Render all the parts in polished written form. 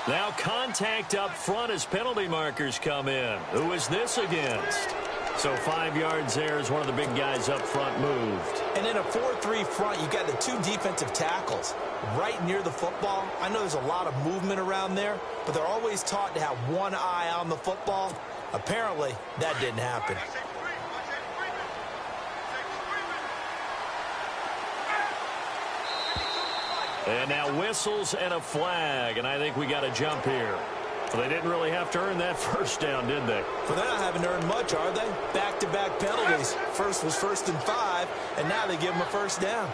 Now contact up front as penalty markers come in. Who is this against? So 5 yards there as one of the big guys up front moved. And in a 4-3 front, you got the 2 defensive tackles right near the football. I know there's a lot of movement around there, but they're always taught to have one eye on the football. Apparently, that didn't happen. And now whistles and a flag, and I think we got a jump here. Well, they didn't really have to earn that first down, did they? Well, they haven't earned much, are they? Back-to-back penalties. First was 1st and 5, and now they give them a first down.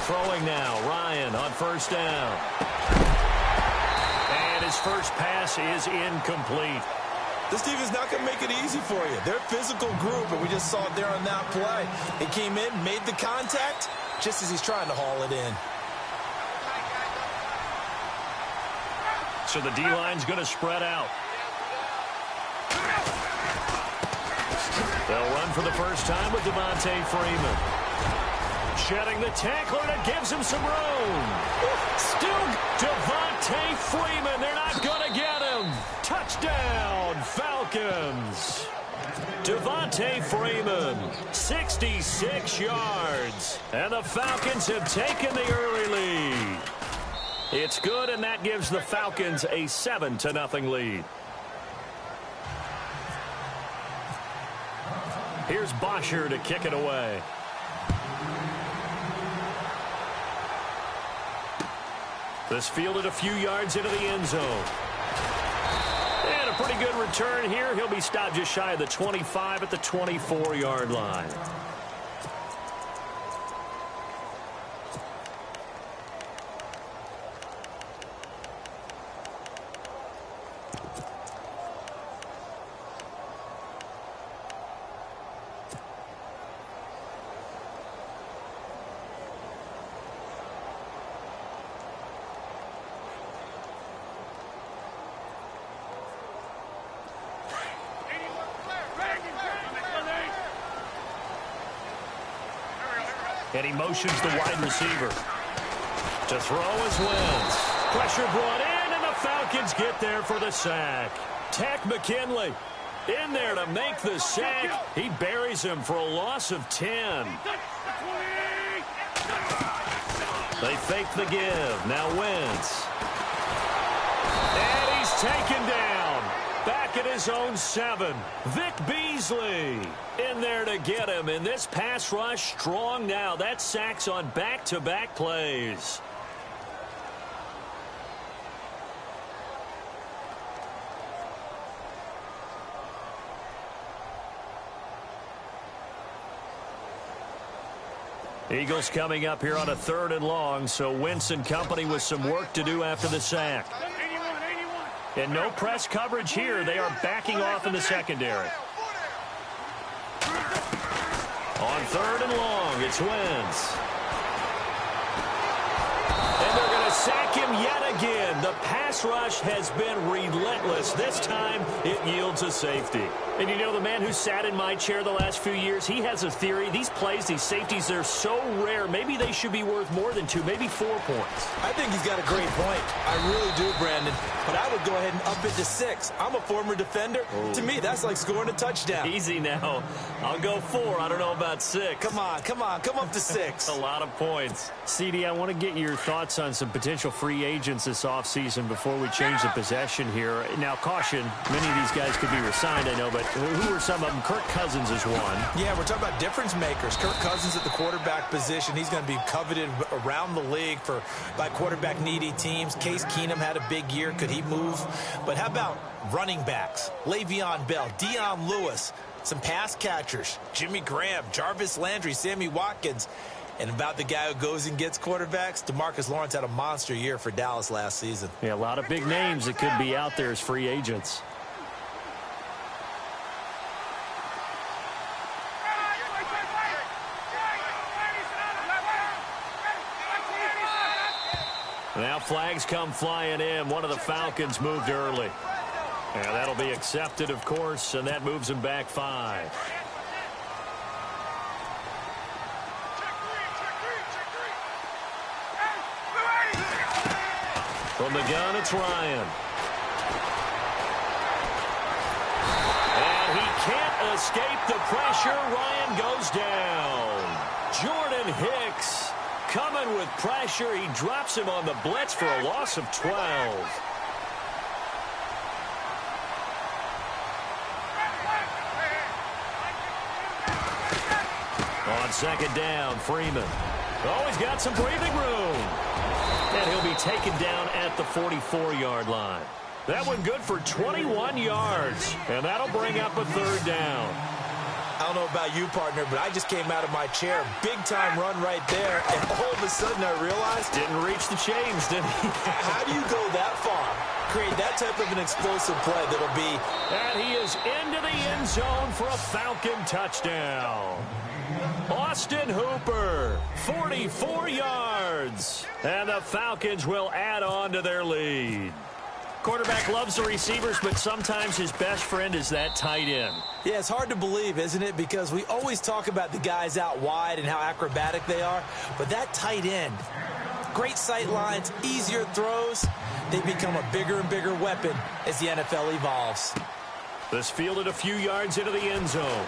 Throwing now, Ryan on first down. And his first pass is incomplete. This team is not going to make it easy for you. They're a physical group, and we just saw it there on that play. He came in, made the contact, just as he's trying to haul it in. So the D-line's going to spread out. They'll run for the first time with Devontae Freeman. Shedding the tackler, and it gives him some room. Still Devontae Freeman. They're not going to get him. Touchdown, Falcons. Devontae Freeman, 66 yards. And the Falcons have taken the early lead. It's good, and that gives the Falcons a 7-0 lead. Here's Bosher to kick it away. This fielded a few yards into the end zone. And a pretty good return here. He'll be stopped just shy of the 25 at the 24-yard line. And he motions the wide receiver to throw as Wentz. Pressure brought in, and the Falcons get there for the sack. Tack McKinley in there to make the sack. He buries him for a loss of 10. They fake the give. Now Wentz. And he's taken down. Back at his own 7. Vic Beasley in there to get him. And this pass rush strong now. That sacks on back-to-back plays. Eagles coming up here on a 3rd and long, so Wentz and company with some work to do after the sack. And no press coverage here. They are backing off in the secondary. On 3rd and long, it's Wentz. And they're going to sack him yet again. The pass rush has been relentless. This time, it yields a safety. And you know, the man who sat in my chair the last few years, he has a theory. These plays, these safeties, they're so rare. Maybe they should be worth more than 2, maybe 4 points. I think he's got a great point. I really do, Brandon. But I would go ahead and up it to 6. I'm a former defender. To me, that's like scoring a touchdown. Easy now. I'll go 4. I don't know about 6. Come on. Come up to 6. A lot of points. CD, I want to get your thoughts on some potential free agents this offseason before we change the possession here. Now, caution, many of these guys could be resigned, I know, but who are some of them? Kirk Cousins is one. Yeah, we're talking about difference makers. Kirk Cousins at the quarterback position. He's going to be coveted around the league by quarterback-needy teams. Case Keenum had a big year. Could he move? But how about running backs? Le'Veon Bell, Dion Lewis, some pass catchers, Jimmy Graham, Jarvis Landry, Sammy Watkins. And about the guy who goes and gets quarterbacks, DeMarcus Lawrence had a monster year for Dallas last season. Yeah, a lot of big names that could be out there as free agents. Now flags come flying in. One of the Falcons moved early. And that'll be accepted, of course, and that moves them back 5. the gun, it's Ryan. And he can't escape the pressure. Ryan goes down. Jordan Hicks coming with pressure. He drops him on the blitz for a loss of 12. On second down, Freeman. Oh, he's got some breathing room. And he'll be taken down at the 44-yard line. That one good for 21 yards. And that'll bring up a third down. I don't know about you, partner, but I just came out of my chair. Big-time run right there. And all of a sudden I realized... Didn't reach the chains, did he? How do you go that far? Create that type of an explosive play that'll be... And he is into the end zone for a Falcon touchdown. Austin Hooper, 44 yards. And the Falcons will add on to their lead. Quarterback loves the receivers, but sometimes his best friend is that tight end. Yeah, it's hard to believe, isn't it? Because we always talk about the guys out wide and how acrobatic they are. But that tight end, great sight lines, easier throws, they become a bigger and bigger weapon as the NFL evolves. This fielded a few yards into the end zone.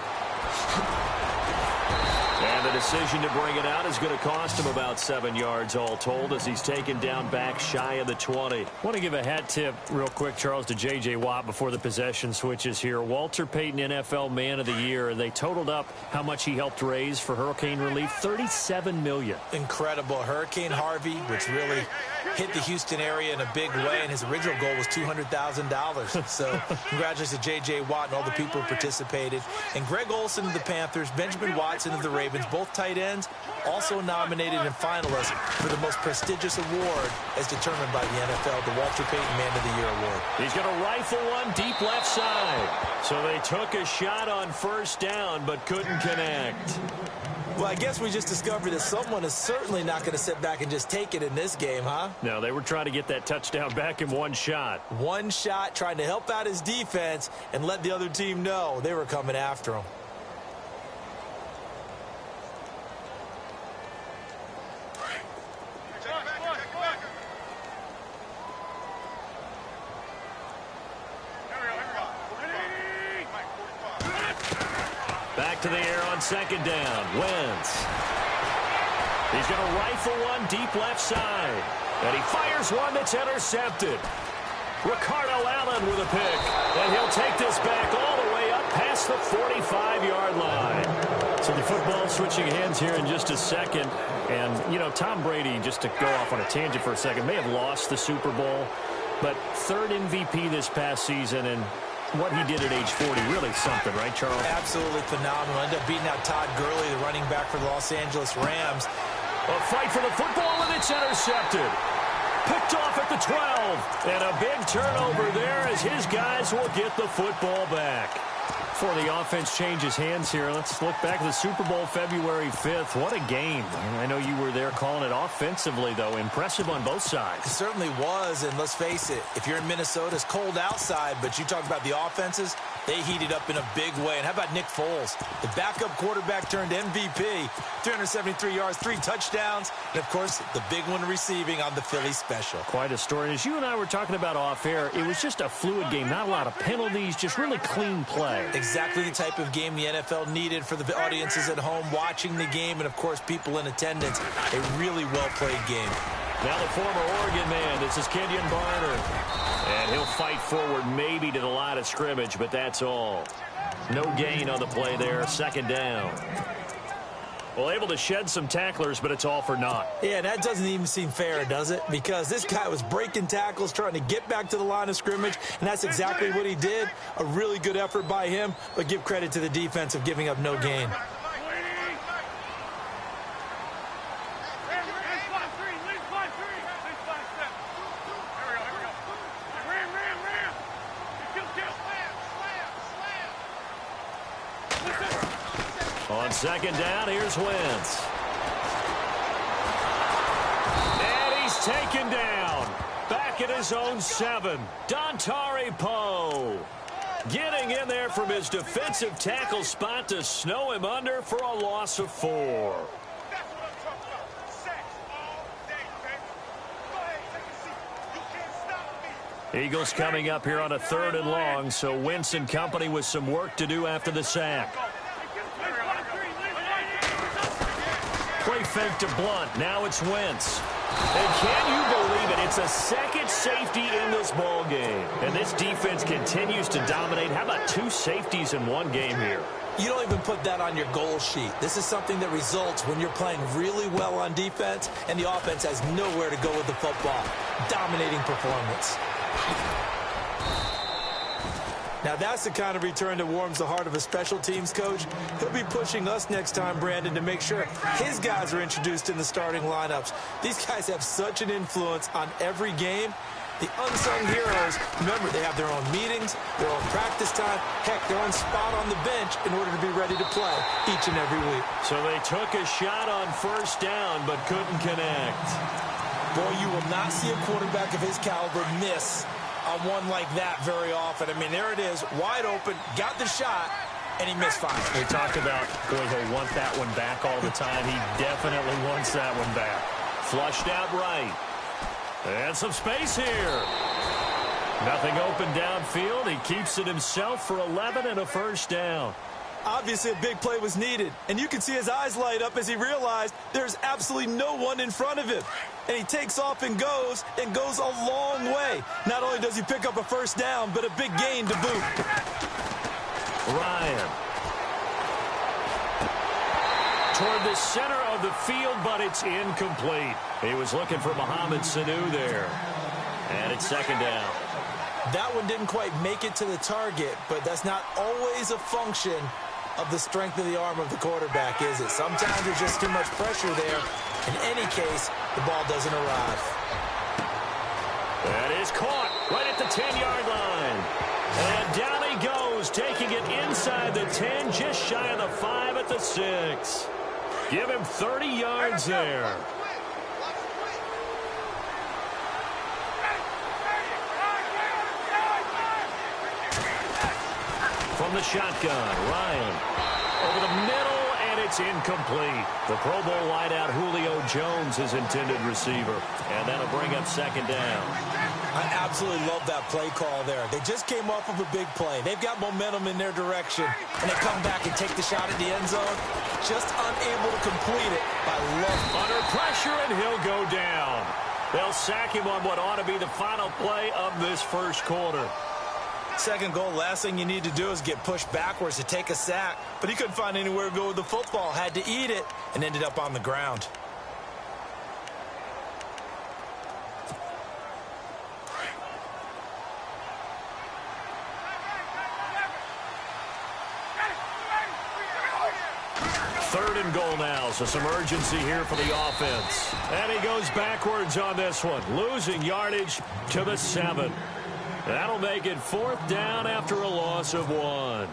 And the decision to bring it out is going to cost him about 7 yards all told as he's taken down back shy of the 20. I want to give a hat tip real quick, Charles, to J.J. Watt before the possession switches here. Walter Payton, NFL Man of the Year. They totaled up how much he helped raise for hurricane relief, $37 million. Incredible. Hurricane Harvey, which really hit the Houston area in a big way, and his original goal was $200,000. So congratulations to J.J. Watt and all the people who participated. And Greg Olsen of the Panthers, Benjamin Watson of the Ravens, both tight ends, also nominated and finalists for the most prestigious award as determined by the NFL, the Walter Payton Man of the Year Award. He's going to rifle one deep left side. So they took a shot on first down but couldn't connect. Well, I guess we just discovered that someone is certainly not going to sit back and just take it in this game, huh? No, they were trying to get that touchdown back in one shot. One shot, trying to help out his defense and let the other team know they were coming after him. Back to the air on second down. Wentz. He's going to rifle one deep left side. And he fires one that's intercepted. Ricardo Allen with a pick. And he'll take this back all the way up past the 45-yard line. So the football switching hands here in just a second. And, you know, Tom Brady, just to go off on a tangent for a second, may have lost the Super Bowl. But third MVP this past season, and what he did at age 40, really something, right, Charles? Absolutely phenomenal. Ended up beating out Todd Gurley, the running back for the Los Angeles Rams. A fight for the football, and it's intercepted. Picked off at the 12. And a big turnover there as his guys will get the football back. Before the offense changes hands here, let's look back at the Super Bowl February 5th. What a game. I know you were there calling it offensively, though. Impressive on both sides. It certainly was, and let's face it, if you're in Minnesota, it's cold outside, but you talk about the offenses, they heated up in a big way. And how about Nick Foles? The backup quarterback turned MVP, 373 yards, 3 touchdowns, and, of course, the big one receiving on the Philly special. Quite a story. And as you and I were talking about off air, it was just a fluid game, not a lot of penalties, just really clean play. Exactly the type of game the NFL needed for the audiences at home watching the game and, of course, people in attendance. A really well-played game. Now the former Oregon man, this is Kenyon Barner. And he'll fight forward maybe to the line of scrimmage, but that's all. No gain on the play there, second down. Well, able to shed some tacklers, but it's all for naught. Yeah, that doesn't even seem fair, does it? Because this guy was breaking tackles, trying to get back to the line of scrimmage, and that's exactly what he did. A really good effort by him, but give credit to the defense of giving up no gain. On second down, here's Wentz. And he's taken down. Back at his own 7. Dontari Poe getting in there from his defensive tackle spot to snow him under for a loss of 4. Eagles coming up here on a 3rd and long, so Wentz and company with some work to do after the sack. Play fake to Blunt. Now it's Wentz. And can you believe it? It's a second safety in this ball game. And this defense continues to dominate. How about 2 safeties in one game here? You don't even put that on your goal sheet. This is something that results when you're playing really well on defense and the offense has nowhere to go with the football. Dominating performance. Now that's the kind of return that warms the heart of a special teams coach. He'll be pushing us next time, Brandon, to make sure his guys are introduced in the starting lineups. These guys have such an influence on every game. The unsung heroes, remember, they have their own meetings, their own practice time, heck, their own spot on the bench in order to be ready to play each and every week. So they took a shot on 1st down but couldn't connect. Boy, you will not see a quarterback of his caliber miss on one like that very often. I mean, there it is, wide open, got the shot, and he misfired. We talked about, boy, he'll want that one back all the time. He definitely wants that one back. Flushed out right. And some space here. Nothing open downfield. He keeps it himself for 11 and a 1st down. Obviously, a big play was needed, and you can see his eyes light up as he realized there's absolutely no one in front of him. And he takes off and goes a long way. Not only does he pick up a 1st down, but a big gain to boot. Ryan. Toward the center of the field, but it's incomplete. He was looking for Mohamed Sanu there. And it's 2nd down. That one didn't quite make it to the target, but that's not always a function of the strength of the arm of the quarterback, is it? Sometimes there's just too much pressure there. In any case, the ball doesn't arrive. That is caught right at the 10-yard line. And down he goes, taking it inside the 10, just shy of the 5 at the 6. Give him 30 yards there. From the shotgun, Ryan over the middle, and it's incomplete. The Pro Bowl wideout Julio Jones is intended receiver, and that'll bring up 2nd down. I absolutely love that play call there. They just came off of a big play. They've got momentum in their direction, and they come back and take the shot at the end zone, just unable to complete it. I love it. Under pressure, and he'll go down. They'll sack him on what ought to be the final play of this 1st quarter. 2nd goal, last thing you need to do is get pushed backwards to take a sack. But he couldn't find anywhere to go with the football, had to eat it, and ended up on the ground. Third and goal now, so some urgency here for the offense. And he goes backwards on this one, losing yardage to the 7. That'll make it 4th down after a loss of 1.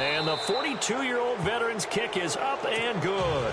And the 42-year-old veteran's kick is up and good.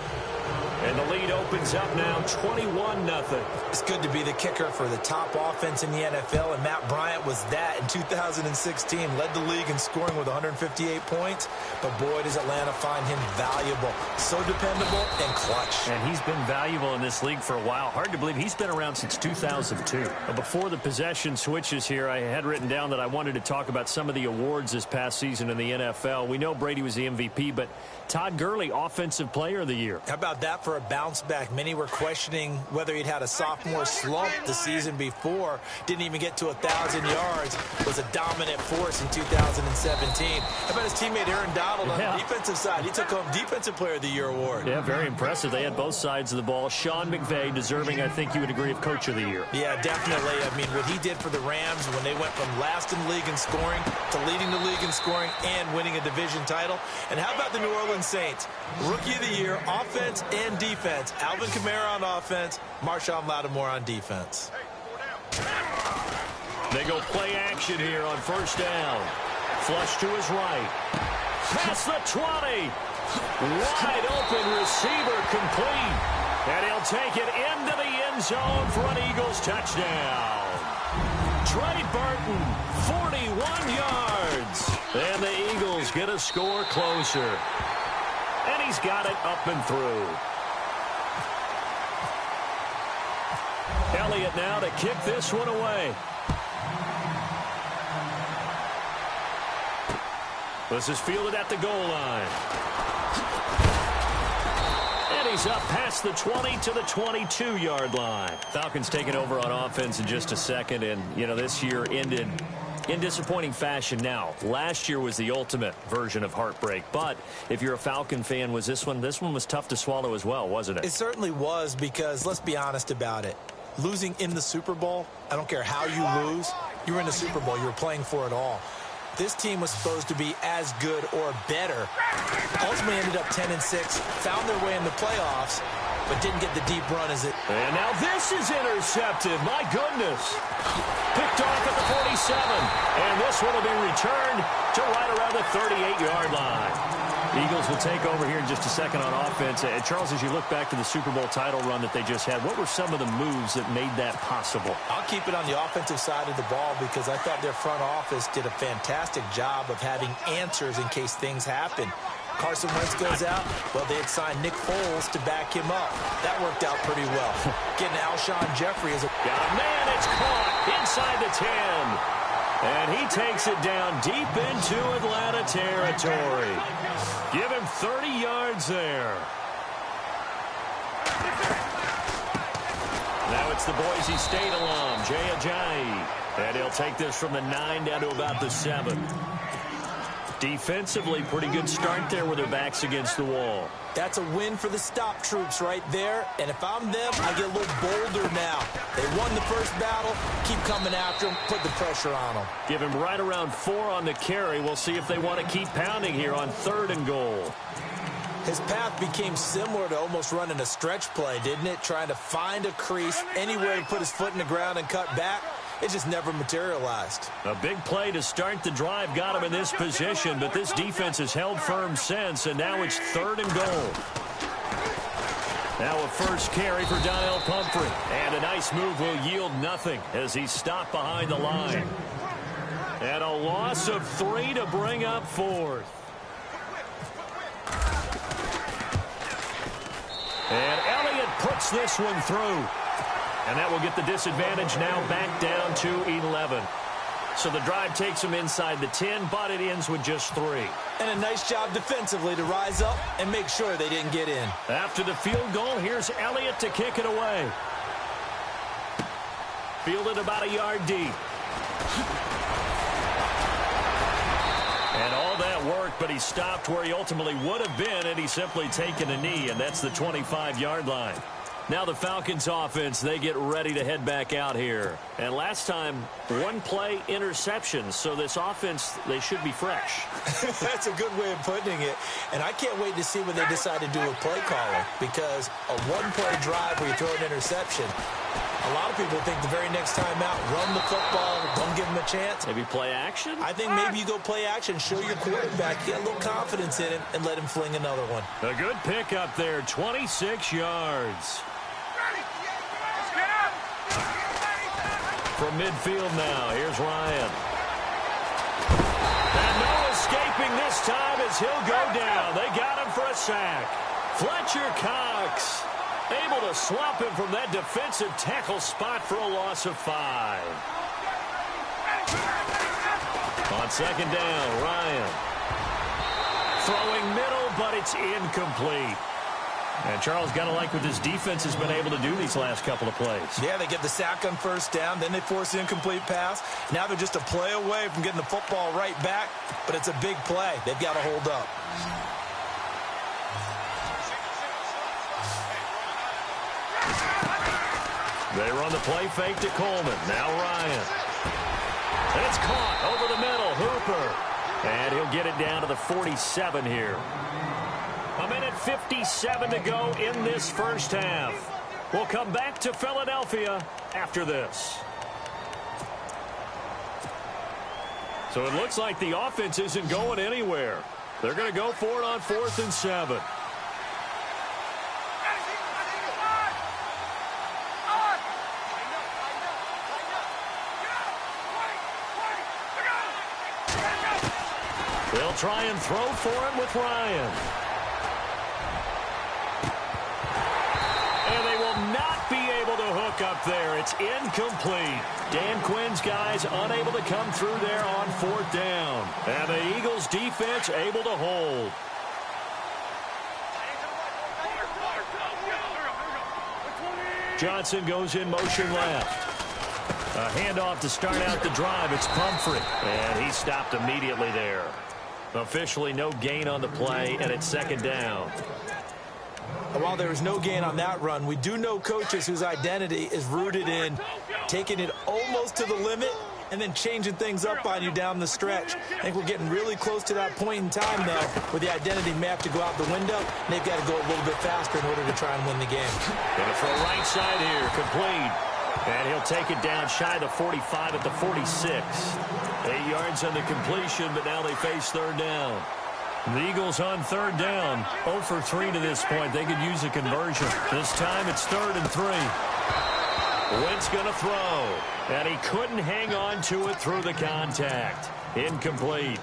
And the lead opens up now 21-0. It's good to be the kicker for the top offense in the NFL, and Matt Bryant was that in 2016. Led the league in scoring with 158 points, but boy, does Atlanta find him valuable. So dependable and clutch. And he's been valuable in this league for a while. Hard to believe he's been around since 2002. But before the possession switches here, I had written down that I wanted to talk about some of the awards this past season in the NFL. We know Brady was the MVP, but Todd Gurley, Offensive Player of the Year. How about that for a bounce back? Many were questioning whether he'd had a sophomore slump the season before. Didn't even get to 1,000 yards. Was a dominant force in 2017. How about his teammate Aaron Donald on the defensive side? He took home Defensive Player of the Year award. Yeah, very impressive. They had both sides of the ball. Sean McVay deserving, I think you would agree, of Coach of the Year. Yeah, definitely. I mean, what he did for the Rams when they went from last in the league in scoring to leading the league in scoring and winning a division title. And how about the New Orleans Saints? Rookie of the Year, offense and defense. Alvin Kamara on offense, Marshawn Lattimore on defense. They go play action here on 1st down. Flush to his right. Past the 20. Wide open receiver complete. And he'll take it into the end zone for an Eagles touchdown. Trey Burton, 41 yards. And the Eagles get a score closer. And he's got it up and through. Elliott now to kick this one away. This is fielded at the goal line. And he's up past the 20 to the 22-yard line. Falcons taking over on offense in just a second. And, you know, this year ended in disappointing fashion. Now, last year was the ultimate version of heartbreak. But if you're a Falcon fan, was this one was tough to swallow as well, wasn't it? It certainly was, because let's be honest about it. Losing in the Super Bowl, I don't care how you lose, you were in the Super Bowl. You were playing for it all. This team was supposed to be as good or better. Ultimately ended up 10-6, found their way in the playoffs, but didn't get the deep run as it. And now this is intercepted. My goodness. Picked off at the 47. And this one will be returned to right around the 38-yard line. Eagles will take over here in just a second on offense. Charles, as you look back to the Super Bowl title run that they just had, what were some of the moves that made that possible? I'll keep it on the offensive side of the ball, because I thought their front office did a fantastic job of having answers in case things happen. Carson Wentz goes out. Well, they had signed Nick Foles to back him up. That worked out pretty well. Getting Alshon Jeffrey as a... Got a man, it's caught inside the 10. And he takes it down deep into Atlanta territory. Give him 30 yards there. Now it's the Boise State alum, Jay Ajayi. And he'll take this from the 9 down to about the 7. Defensively, pretty good start there with their backs against the wall. That's a win for the stop troops right there. And if I'm them, I get a little bolder now. They won the first battle. Keep coming after them. Put the pressure on them. Give him right around 4 on the carry. We'll see if they want to keep pounding here on 3rd and goal. His path became similar to almost running a stretch play, didn't it? Trying to find a crease, anywhere to put his foot in the ground and cut back. It just never materialized. A big play to start the drive got him in this position, but this defense has held firm since, and now it's 3rd and goal. Now a first carry for Donnell Pumphrey, and a nice move will yield nothing as he's stopped behind the line. And a loss of 3 to bring up 4th. And Elliott puts this one through. And that will get the disadvantage now back down to 11. So the drive takes them inside the 10, but it ends with just 3. And a nice job defensively to rise up and make sure they didn't get in. After the field goal, here's Elliott to kick it away. Fielded about a yard deep. And all that work, but he stopped where he ultimately would have been, and he's simply taken a knee, and that's the 25-yard line. Now the Falcons offense, they get ready to head back out here. And last time, 1 play interception. So this offense, they should be fresh. That's a good way of putting it. And I can't wait to see what they decide to do with play calling. Because a 1-play drive where you throw an interception, a lot of people think the very next time out, run the football, don't give them a chance. Maybe play action? I think maybe you go play action, show your quarterback, get a little confidence in him, and let him fling another one. A good pick up there, 26 yards. From midfield now, here's Ryan. And no escaping this time as he'll go down. They got him for a sack. Fletcher Cox able to swap him from that defensive tackle spot for a loss of 5. On 2nd down, Ryan. Throwing middle, but it's incomplete. And Charles, got to like what this defense has been able to do these last couple of plays. Yeah, they get the sack on 1st down, then they force the incomplete pass. Now they're just a play away from getting the football right back, but it's a big play. They've got to hold up. They run the play fake to Coleman. Now Ryan. It's caught over the middle. Hooper. And he'll get it down to the 47 here. 1:57 to go in this first half. We'll come back to Philadelphia after this. So it looks like the offense isn't going anywhere. They're going to go for it on 4th and 7. They'll try and throw for it with Ryan. And they will not be able to hook up there. It's incomplete. Dan Quinn's guys unable to come through there on 4th down. And the Eagles defense able to hold. Johnson goes in motion left. A handoff to start out the drive. It's Pumphrey. And he stopped immediately there. Officially no gain on the play, and it's 2nd down. And while there was no gain on that run, we do know coaches whose identity is rooted in taking it almost to the limit and then changing things up on you down the stretch. I think we're getting really close to that point in time, though, where the identity may have to go out the window, and they've got to go a little bit faster in order to try and win the game. Going to throw right side here, complete. And he'll take it down shy of the 45 at the 46. 8 yards on the completion, but now they face 3rd down. The Eagles on 3rd down. 0 for 3 to this point. They could use a conversion. This time it's 3rd and 3. Wentz going to throw. And he couldn't hang on to it through the contact. Incomplete.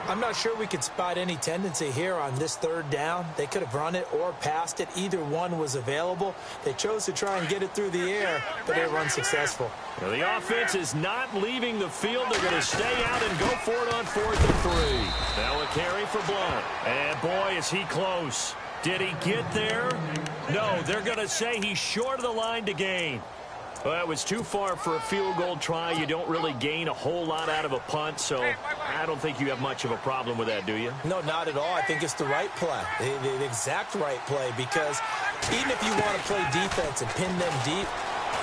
I'm not sure we could spot any tendency here on this 3rd down. They could have run it or passed it. Either one was available. They chose to try and get it through the air, but they were unsuccessful. Well, the offense is not leaving the field. They're going to stay out and go for it on 4th and 3. Now a carry for Blunt. And boy, is he close. Did he get there? No, they're going to say he's short of the line to gain. Well, it was too far for a field goal try. You don't really gain a whole lot out of a punt, so I don't think you have much of a problem with that, do you? No, not at all. I think it's the right play, the exact right play, because even if you want to play defense and pin them deep,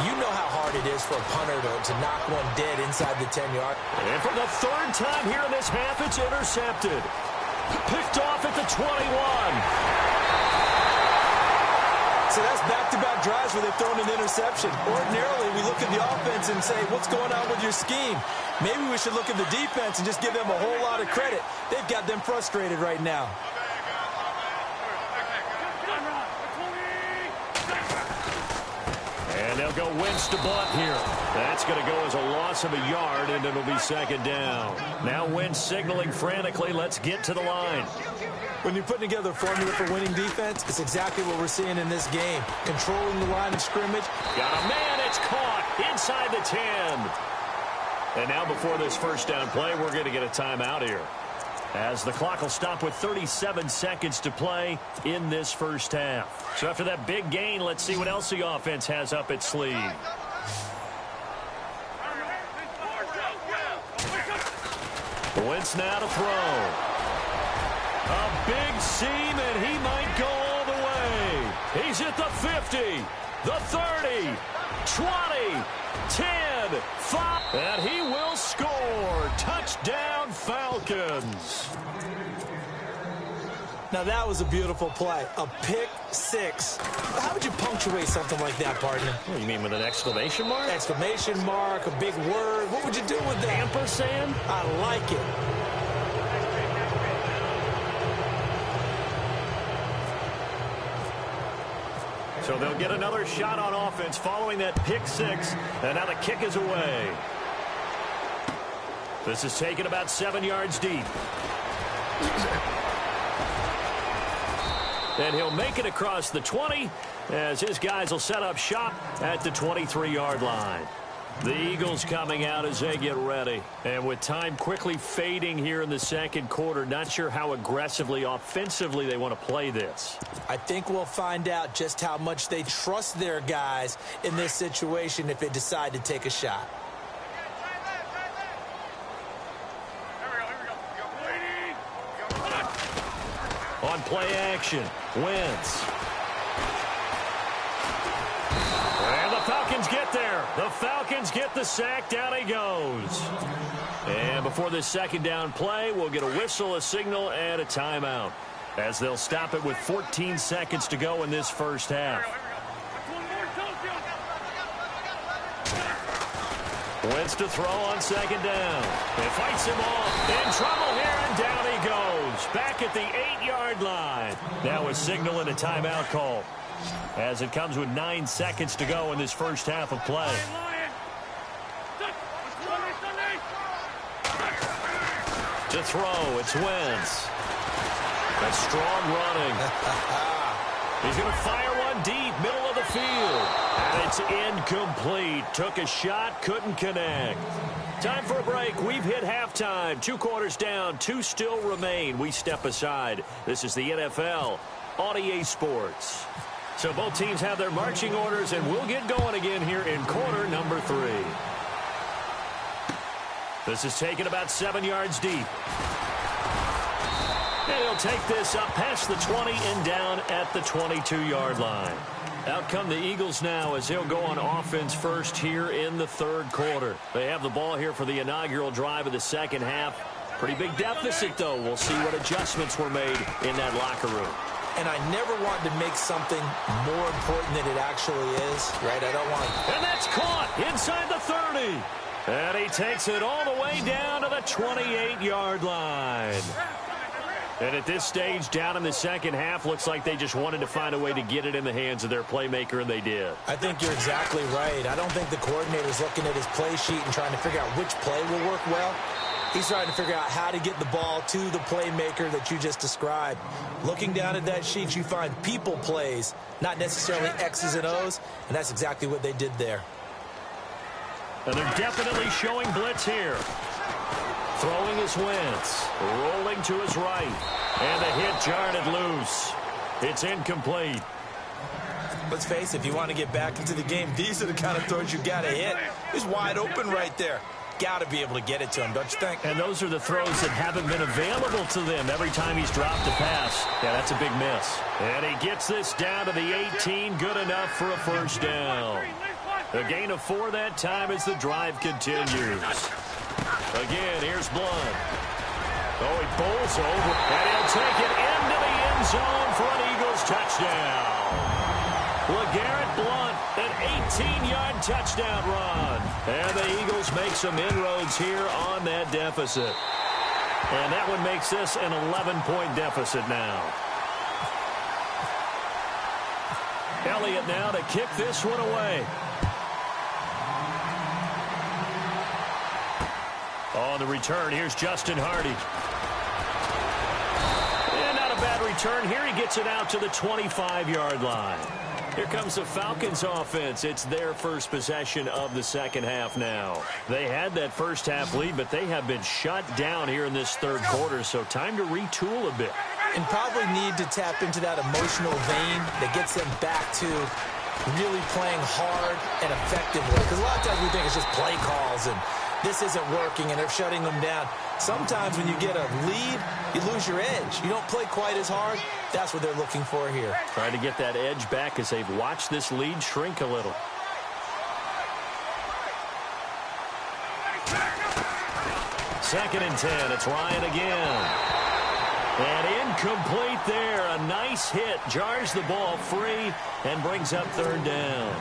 you know how hard it is for a punter to knock one dead inside the 10-yard. And for the 3rd time here in this half, it's intercepted. Picked off at the 21. So that's back-to-back drives where they've thrown an interception. Ordinarily, we look at the offense and say, what's going on with your scheme? Maybe we should look at the defense and just give them a whole lot of credit. They've got them frustrated right now. And they'll go Wentz to Blunt here. That's going to go as a loss of a yard, and it'll be 2nd down. Now Wentz signaling frantically, let's get to the line. When you're putting together a formula for winning defense, it's exactly what we're seeing in this game. Controlling the line of scrimmage. Got a man, it's caught inside the 10. And now before this 1st down play, we're going to get a timeout here, as the clock will stop with 37 seconds to play in this 1st half. So after that big gain, let's see what else the offense has up its sleeve. Wentz now to throw. A big seam, and he might go all the way. He's at the 50, the 30, 20, 10, 5, and he will score. Touchdown, Falcons. Now, that was a beautiful play. A pick 6. How would you punctuate something like that, partner? What do you mean, with an exclamation mark? Exclamation mark, a big word. What would you do with that? Ampersand? I like it. So they'll get another shot on offense following that pick 6, and now the kick is away. This is taken about 7 yards deep. And he'll make it across the 20 as his guys will set up shop at the 23-yard line. The Eagles coming out as they get ready. And with time quickly fading here in the 2nd quarter, not sure how aggressively, offensively they want to play this. I think we'll find out just how much they trust their guys in this situation if they decide to take a shot. On play action, Wentz. And the Falcons get there. The Falcons get the sack. Down he goes. And before this 2nd down play, we'll get a whistle, a signal, and a timeout, as they'll stop it with 14 seconds to go in this 1st half. Wentz to throw on 2nd down. He fights him off. In trouble here, and down he goes. Back at the 8-yard line. Now a signal and a timeout call, as it comes with 9 seconds to go in this 1st half of play. To throw, it's Wentz. A strong running. He's going to fire one deep, middle of the the field. And it's incomplete. Took a shot, couldn't connect. Time for a break. We've hit halftime. 2 quarters down, 2 still remain. We step aside. This is the NFL on EA Sports. So both teams have their marching orders, and we'll get going again here in quarter number 3. This is taken about 7 yards deep. And he'll take this up past the 20 and down at the 22-yard line. Out come the Eagles now as they'll go on offense first here in the 3rd quarter. They have the ball here for the inaugural drive of the second half. Pretty big deficit, though. We'll see what adjustments were made in that locker room. And I never want to make something more important than it actually is, right? I don't want to... And that's caught inside the 30. And he takes it all the way down to the 28-yard line. And at this stage, down in the second half, looks like they just wanted to find a way to get it in the hands of their playmaker, and they did. I think you're exactly right. I don't think the coordinator's looking at his play sheet and trying to figure out which play will work well. He's trying to figure out how to get the ball to the playmaker that you just described. Looking down at that sheet, you find people plays, not necessarily X's and O's, and that's exactly what they did there. And they're definitely showing blitz here. Throwing is Wentz, rolling to his right, and the hit jarred it loose. It's incomplete. Let's face it, if you want to get back into the game, these are the kind of throws you got to hit. He's wide open right there. Got to be able to get it to him, don't you think? And those are the throws that haven't been available to them every time he's dropped a pass. Yeah, that's a big miss. And he gets this down to the 18, good enough for a first down. A gain of 4 that time as the drive continues. Again, here's Blunt. Oh, he bowls over, and he'll take it into the end zone for an Eagles touchdown. LeGarrette Blunt, an 18-yard touchdown run. And the Eagles make some inroads here on that deficit. And that one makes this an 11-point deficit now. Elliott now to kick this one away. On the return, here's Justin Hardy. And not a bad return. Here he gets it out to the 25-yard line. Here comes the Falcons offense. It's their first possession of the second half now. They had that first half lead, but they have been shut down here in this 3rd quarter, so time to retool a bit. And probably need to tap into that emotional vein that gets them back to really playing hard and effectively. Because a lot of times we think it's just play calls and this isn't working and they're shutting them down. Sometimes when you get a lead, you lose your edge. You don't play quite as hard. That's what they're looking for here. Trying to get that edge back as they've watched this lead shrink a little. Second and 10. It's Ryan again. And incomplete there. A nice hit. Jars the ball free and brings up 3rd down.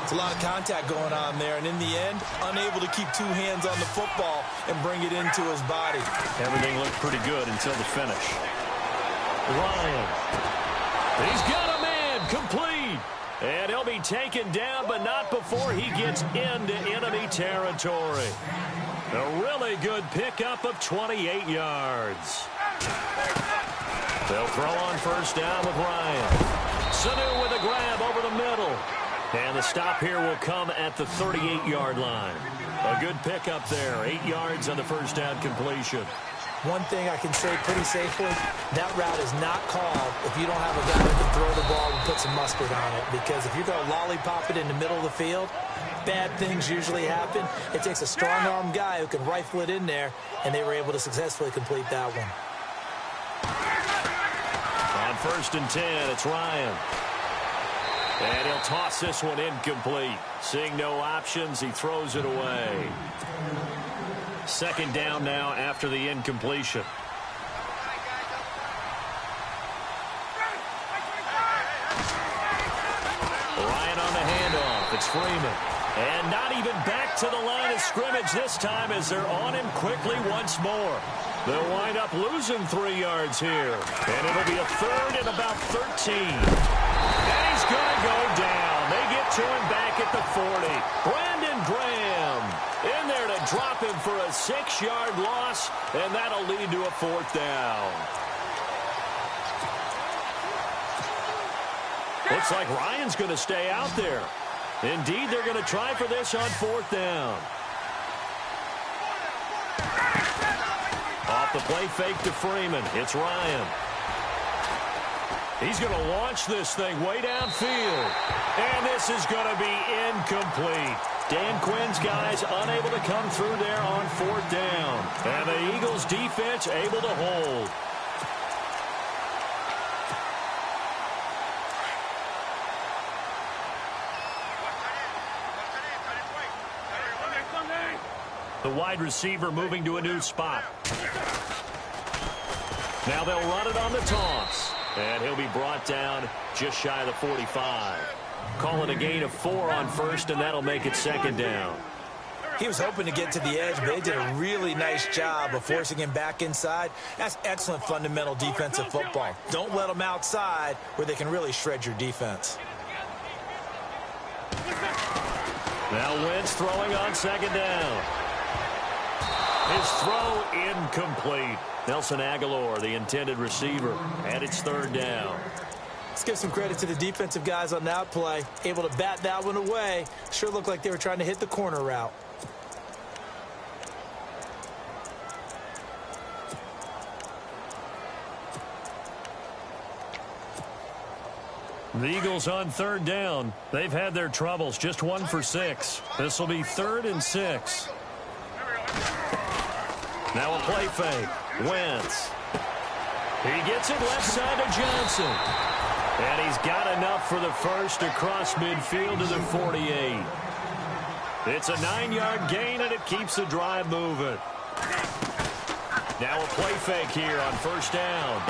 It's a lot of contact going on there, and in the end, unable to keep 2 hands on the football and bring it into his body. Everything looked pretty good until the finish. Ryan. He's got a man. Complete. And he'll be taken down, but not before he gets into enemy territory. A really good pickup of 28 yards. They'll throw on first down with Ryan. Sanu with a grab over the middle. And the stop here will come at the 38-yard line. A good pickup there. 8 yards on the first down completion. One thing I can say pretty safely, that route is not called if you don't have a guy that can throw the ball and put some mustard on it. Because if you're going to lollipop it in the middle of the field, bad things usually happen. It takes a strong-arm guy who can rifle it in there, and they were able to successfully complete that one. On first and 10, it's Ryan. And he'll toss this one incomplete. Seeing no options, he throws it away. Second down now after the incompletion. Ryan on the handoff. It's Freeman. And not even back to the line of scrimmage this time as they're on him quickly once more. They'll wind up losing 3 yards here. And it'll be a 3rd and about 13. And he's going to go down. They get to him back at the 40. Brandon Graham in there to drop him for a 6-yard loss, and that'll lead to a 4th down. Looks like Ryan's going to stay out there. Indeed, they're going to try for this on 4th down. Off the play fake to Freeman. It's Ryan. He's going to launch this thing way downfield. And this is going to be incomplete. Dan Quinn's guys unable to come through there on 4th down. And the Eagles defense able to hold. The wide receiver moving to a new spot. Now they'll run it on the toss. And he'll be brought down just shy of the 45. Call it a gain of 4 on 1st, and that'll make it 2nd down. He was hoping to get to the edge, but they did a really nice job of forcing him back inside. That's excellent fundamental defensive football. Don't let them outside where they can really shred your defense. Now Wentz throwing on 2nd down. His throw incomplete. Nelson Aguilar, the intended receiver, and it's 3rd down. Let's give some credit to the defensive guys on that play. Able to bat that one away. Sure looked like they were trying to hit the corner route. The Eagles on 3rd down. They've had their troubles. Just 1 for 6. This will be 3rd and 6. Now a play fake. Wentz. He gets it left side to Johnson. And he's got enough for the first across midfield to the 48. It's a 9-yard gain, and it keeps the drive moving. Now a play fake here on 1st down.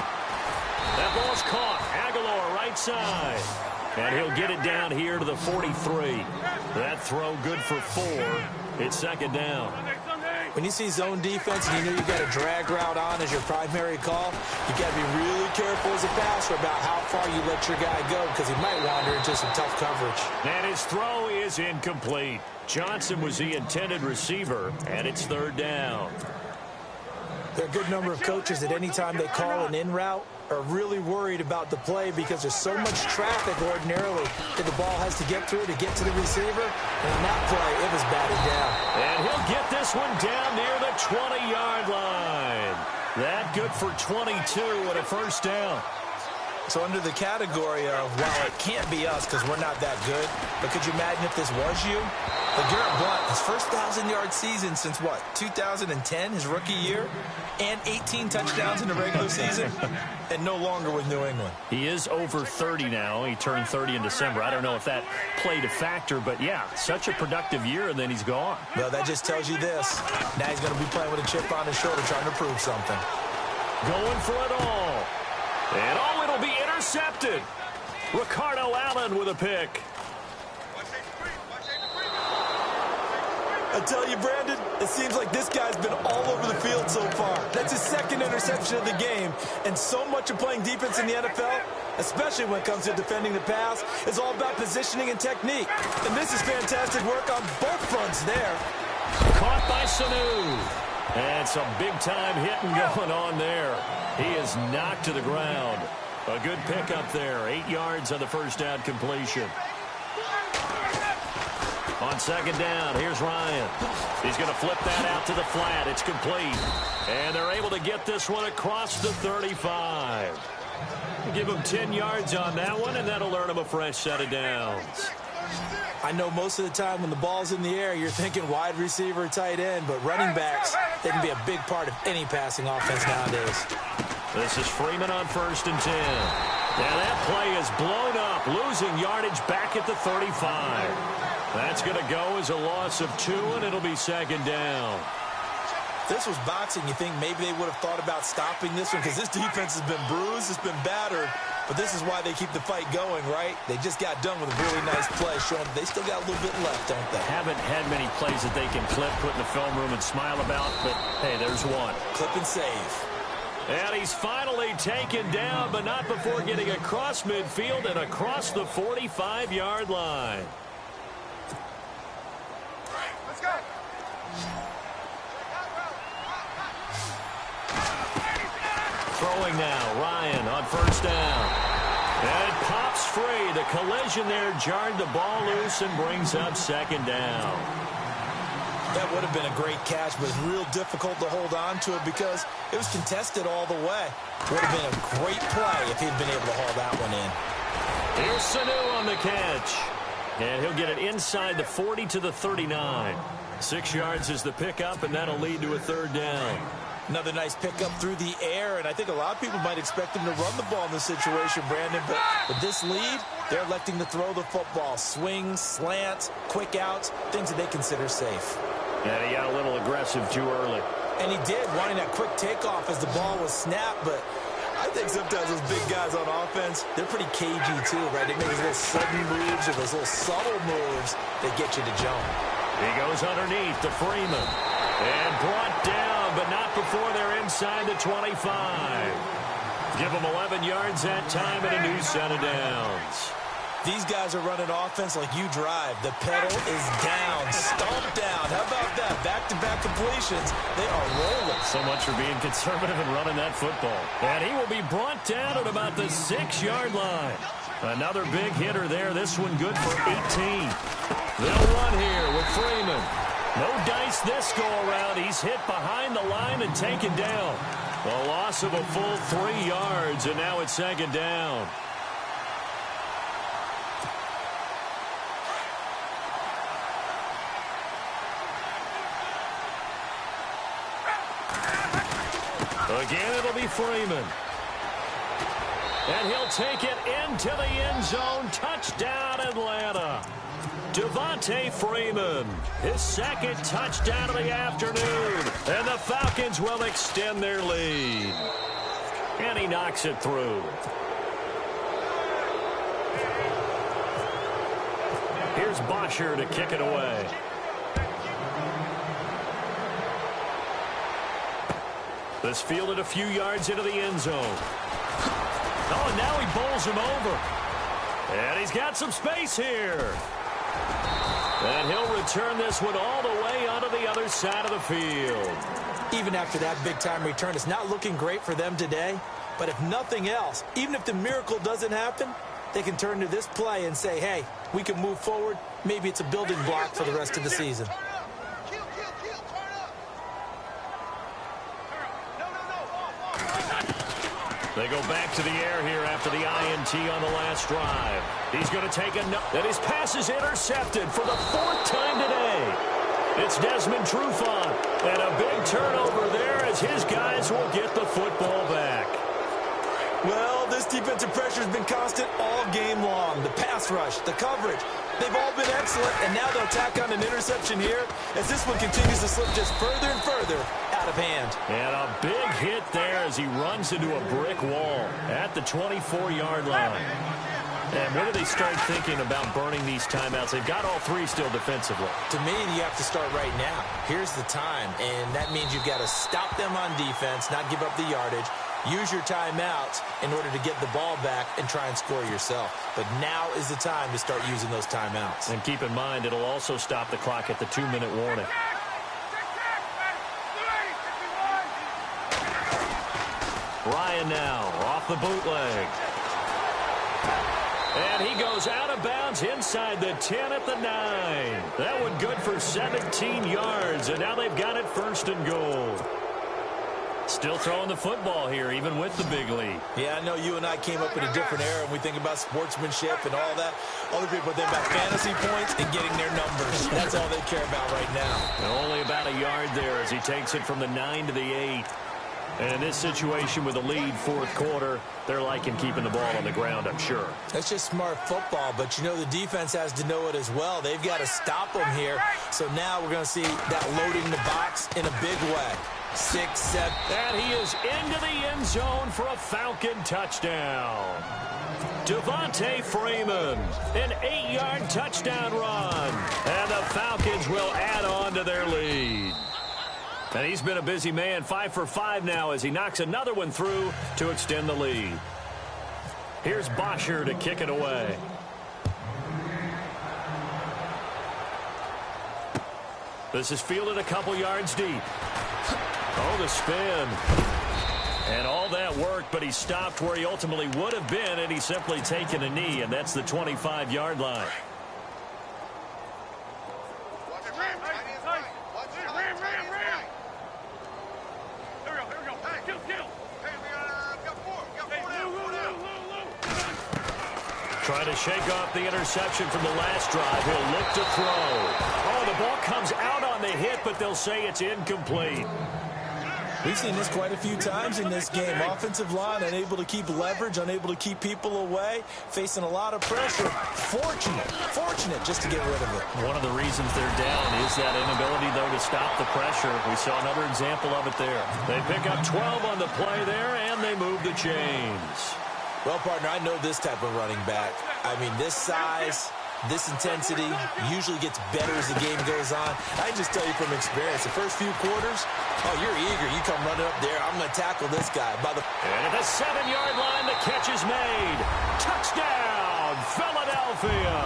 That ball's caught. Aguilar right side. And he'll get it down here to the 43. That throw good for 4. It's 2nd down. When you see zone defense and you know you got a drag route on as your primary call, you got to be really careful as a passer about how far you let your guy go because he might wander into some tough coverage. And his throw is incomplete. Johnson was the intended receiver, and it's 3rd down. There are a good number of coaches that any time they call an in route are really worried about the play because there's so much traffic ordinarily that the ball has to get through to get to the receiver. And on that play, it was batted down. And he'll get this one down near the 20-yard line. That good for 22 and a 1st down. So under the category of, well, it can't be us because we're not that good, but could you imagine if this was you? LeGarrette Blount, his first 1,000-yard season since, what, 2010, his rookie year, and 18 touchdowns in the regular season, and no longer with New England. He is over 30 now. He turned 30 in December. I don't know if that played a factor, but, yeah, such a productive year, and then he's gone. Well, that just tells you this. Now he's going to be playing with a chip on his shoulder trying to prove something. Going for it all. And, oh, it'll be intercepted. Ricardo Allen with a pick. I tell you, Brandon, it seems like this guy's been all over the field so far. That's his 2nd interception of the game. And so much of playing defense in the NFL, especially when it comes to defending the pass, is all about positioning and technique. And this is fantastic work on both fronts there. Caught by Sanu. And some big-time hitting going on there. He is knocked to the ground. A good pickup there. 8 yards on the 1st down completion. On 2nd down, here's Ryan. He's going to flip that out to the flat. It's complete. And they're able to get this one across the 35. Give him 10 yards on that one, and that'll earn him a fresh set of downs. I know most of the time when the ball's in the air, you're thinking wide receiver, tight end, but running backs, they can be a big part of any passing offense nowadays. This is Freeman on 1st and 10. Now that play is blown up, losing yardage back at the 35. That's going to go as a loss of 2, and it'll be 2nd down. If this was boxing, you think maybe they would have thought about stopping this one because this defense has been bruised, it's been battered, but this is why they keep the fight going, right? They just got done with a really nice play, showing they still got a little bit left, don't they? Haven't had many plays that they can clip, put in the film room, and smile about, but, hey, there's one. Clip and save. And he's finally taken down, but not before getting across midfield and across the 45-yard line. Let's go. Throwing now, Ryan on 1st down. And it pops free. The collision there jarred the ball loose and brings up second down. That would have been a great catch, but it's real difficult to hold on to it because it was contested all the way. Would have been a great play if he'd been able to haul that one in. Here's Sanu on the catch. And he'll get it inside the 40 to the 39. 6 yards is the pickup, and that'll lead to a third down. Another nice pickup through the air, and I think a lot of people might expect him to run the ball in this situation, Brandon, but with this lead, they're electing to throw the football. Swings, slants, quick outs, things that they consider safe. And he got a little aggressive too early. And he did, wanting that quick takeoff as the ball was snapped, but I think sometimes those big guys on offense, they're pretty cagey too, right? They make those little sudden moves or those little subtle moves that get you to jump. He goes underneath to Freeman. And brought down, but not before they're inside the 25. Give them 11 yards that time and a new set of downs. These guys are running offense like you drive. The pedal is down, stomped down. How about that? Back-to-back completions. They are rolling. So much for being conservative and running that football. And he will be brought down at about the 6-yard line. Another big hitter there. This one good for 18. They'll run here with Freeman. No dice this go-around. He's hit behind the line and taken down. A loss of a full 3 yards, and now it's second down. Again, it'll be Freeman. And he'll take it into the end zone. Touchdown, Atlanta. Devontae Freeman, his second touchdown of the afternoon. And the Falcons will extend their lead. And he knocks it through. Here's Bosher to kick it away. This fielded a few yards into the end zone. Oh, and now he bowls him over. And he's got some space here. And he'll return this one all the way onto the other side of the field. Even after that big-time return, it's not looking great for them today. But if nothing else, even if the miracle doesn't happen, they can turn to this play and say, hey, we can move forward. Maybe it's a building block for the rest of the season. They go back to the air here after the INT on the last drive. He's going to take a and his pass is intercepted for the 4th time today. It's Desmond Trufant, and a big turnover there as his guys will get the football back. Well, this defensive pressure has been constant all game long. The pass rush, the coverage, they've all been excellent, and now they'll tack on an interception here as this one continues to slip just further and further out of hand. And a big hit there as he runs into a brick wall at the 24-yard line. And when do they start thinking about burning these timeouts? They've got all 3 still defensively. To me, you have to start right now. Here's the time, and that means you've got to stop them on defense, not give up the yardage. Use your timeouts in order to get the ball back and try and score yourself. But now is the time to start using those timeouts. And keep in mind, it'll also stop the clock at the 2-minute warning. Ryan now off the bootleg. And he goes out of bounds inside the 10 at the 9. That one good for 17 yards, and now they've got it 1st and goal. Still throwing the football here, even with the big lead. Yeah, I know you and I came up in a different era, and we think about sportsmanship and all that. Other people think about fantasy points and getting their numbers. That's all they care about right now. And only about a yard there as he takes it from the 9 to the 8. And in this situation with a lead 4th quarter, they're liking keeping the ball on the ground, I'm sure. That's just smart football, but you know the defense has to know it as well. They've got to stop them here. So now we're going to see that loading the box in a big way. 6, 7. And he is into the end zone for a Falcon touchdown. Devontae Freeman, an 8-yard touchdown run. And the Falcons will add on to their lead. And he's been a busy man, 5 for 5 now as he knocks another one through to extend the lead. Here's Bosher to kick it away. This is fielded a couple yards deep. Oh, the spin. And all that work work, but he stopped where he ultimately would have been, and he's simply taken a knee, and that's the 25-yard line. Trying to shake off the interception from the last drive. He'll look to throw. Oh, the ball comes out on the hit, but they'll say it's incomplete. We've seen this quite a few times in this game. Offensive line unable to keep leverage, unable to keep people away, facing a lot of pressure. Fortunate just to get rid of it. One of the reasons they're down is that inability, though, to stop the pressure. We saw another example of it there. They pick up 12 on the play there, and they move the chains. Well, partner, I know this type of running back. I mean, this size, this intensity usually gets better as the game goes on. I can just tell you from experience, the first few quarters, oh, you're eager. You come running up there. I'm going to tackle this guy. And at the 7-yard line, the catch is made. Touchdown, Philadelphia.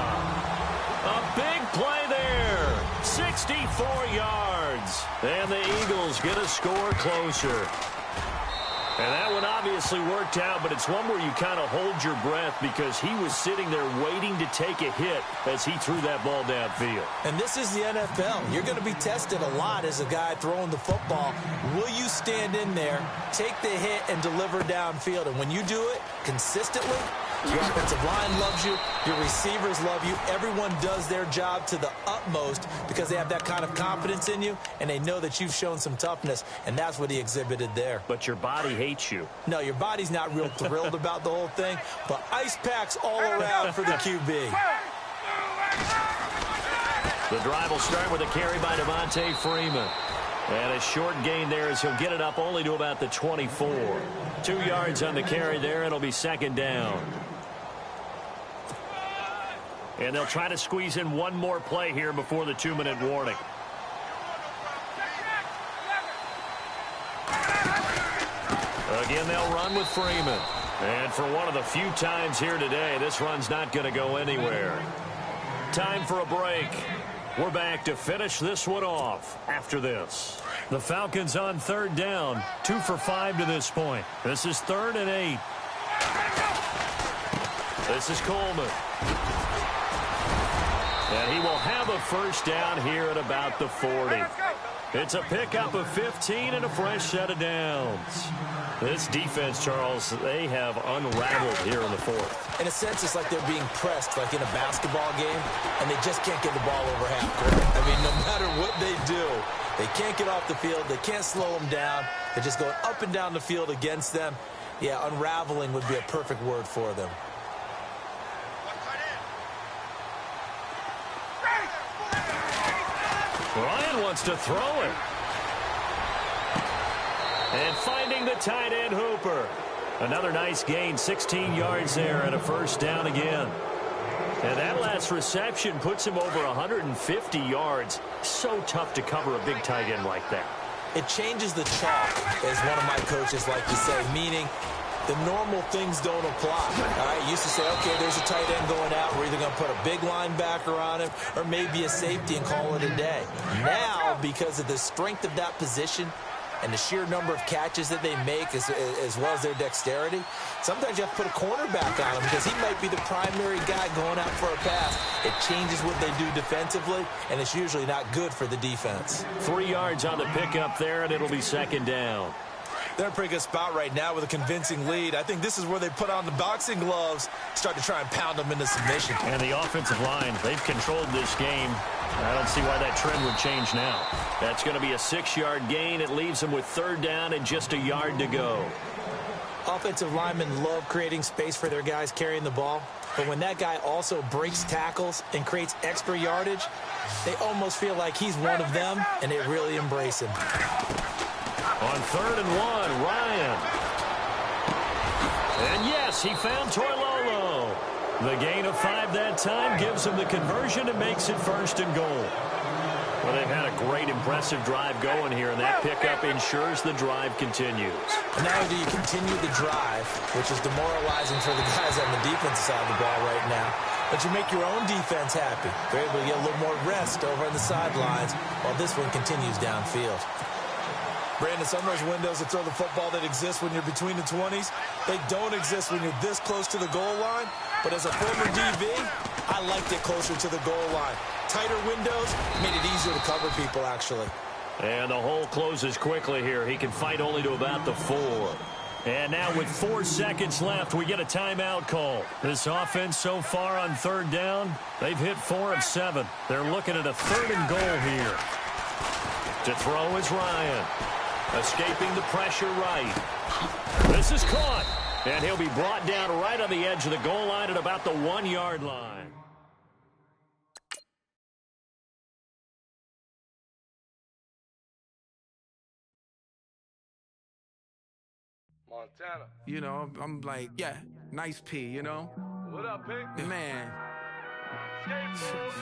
A big play there. 64 yards. And the Eagles get a score closer. And that one obviously worked out, but it's one where you kind of hold your breath because he was sitting there waiting to take a hit as he threw that ball downfield. And this is the NFL. You're going to be tested a lot as a guy throwing the football. Will you stand in there, take the hit, and deliver downfield? And when you do it consistently, your offensive line loves you. Your receivers love you. Everyone does their job to the utmost because they have that kind of confidence in you, and they know that you've shown some toughness, and that's what he exhibited there. But your body hates you. No, your body's not real thrilled about the whole thing, but ice packs all around for the QB. The drive will start with a carry by Devontae Freeman. And a short gain there as he'll get it up only to about the 24. 2 yards on the carry there. It'll be second down. And they'll try to squeeze in one more play here before the 2-minute warning. Again, they'll run with Freeman. And for one of the few times here today, this run's not going to go anywhere. Time for a break. We're back to finish this one off after this. The Falcons on third down, 2 for 5 to this point. This is 3rd and 8. This is Coleman. And he will have a first down here at about the 40. It's a pickup of 15 and a fresh set of downs. This defense, Charles, they have unraveled here in the 4th. In a sense, it's like they're being pressed, like in a basketball game, and they just can't get the ball over half court. I mean, no matter what they do, they can't get off the field. They can't slow them down. They're just going up and down the field against them. Yeah, unraveling would be a perfect word for them. Ryan wants to throw it. And finding the tight end, Hooper. Another nice gain, 16 yards there and a first down again. And that last reception puts him over 150 yards. So tough to cover a big tight end like that. It changes the chalk, as one of my coaches like to say, meaning the normal things don't apply. All right, used to say, okay, there's a tight end going out. We're either going to put a big linebacker on him or maybe a safety and call it a day. Now, because of the strength of that position and the sheer number of catches that they make as well as their dexterity, sometimes you have to put a cornerback on him because he might be the primary guy going out for a pass. It changes what they do defensively, and it's usually not good for the defense. 3 yards on the pickup there, and it'll be second down. They're in a pretty good spot right now with a convincing lead. I think this is where they put on the boxing gloves, start to try and pound them into submission. And the offensive line, they've controlled this game. I don't see why that trend would change now. That's going to be a 6-yard gain. It leaves them with third down and just a yard to go. Offensive linemen love creating space for their guys carrying the ball. But when that guy also breaks tackles and creates extra yardage, they almost feel like he's one of them, and they really embrace him. On 3rd and 1, Ryan. And yes, he found Toilolo. The gain of 5 that time gives him the conversion and makes it 1st and goal. Well, they've had a great, impressive drive going here, and that pickup ensures the drive continues. Not only do you continue the drive, which is demoralizing for the guys on the defensive side of the ball right now, but you make your own defense happy. They're able to get a little more rest over on the sidelines while this one continues downfield. Brandon, some of those windows to throw the football that exist when you're between the 20s, they don't exist when you're this close to the goal line. But as a former DV, I liked it closer to the goal line. Tighter windows made it easier to cover people, actually. And the hole closes quickly here. He can fight only to about the 4. And now with 4 seconds left, we get a timeout call. This offense so far on 3rd down, they've hit 4 of 7. They're looking at a 3rd and goal here. To throw is Ryan. Escaping the pressure right. This is caught. And he'll be brought down right on the edge of the goal line at about the 1-yard line. Montana. You know, I'm like, yeah, nice P, you know? What up, Pink? Man. Skateboard.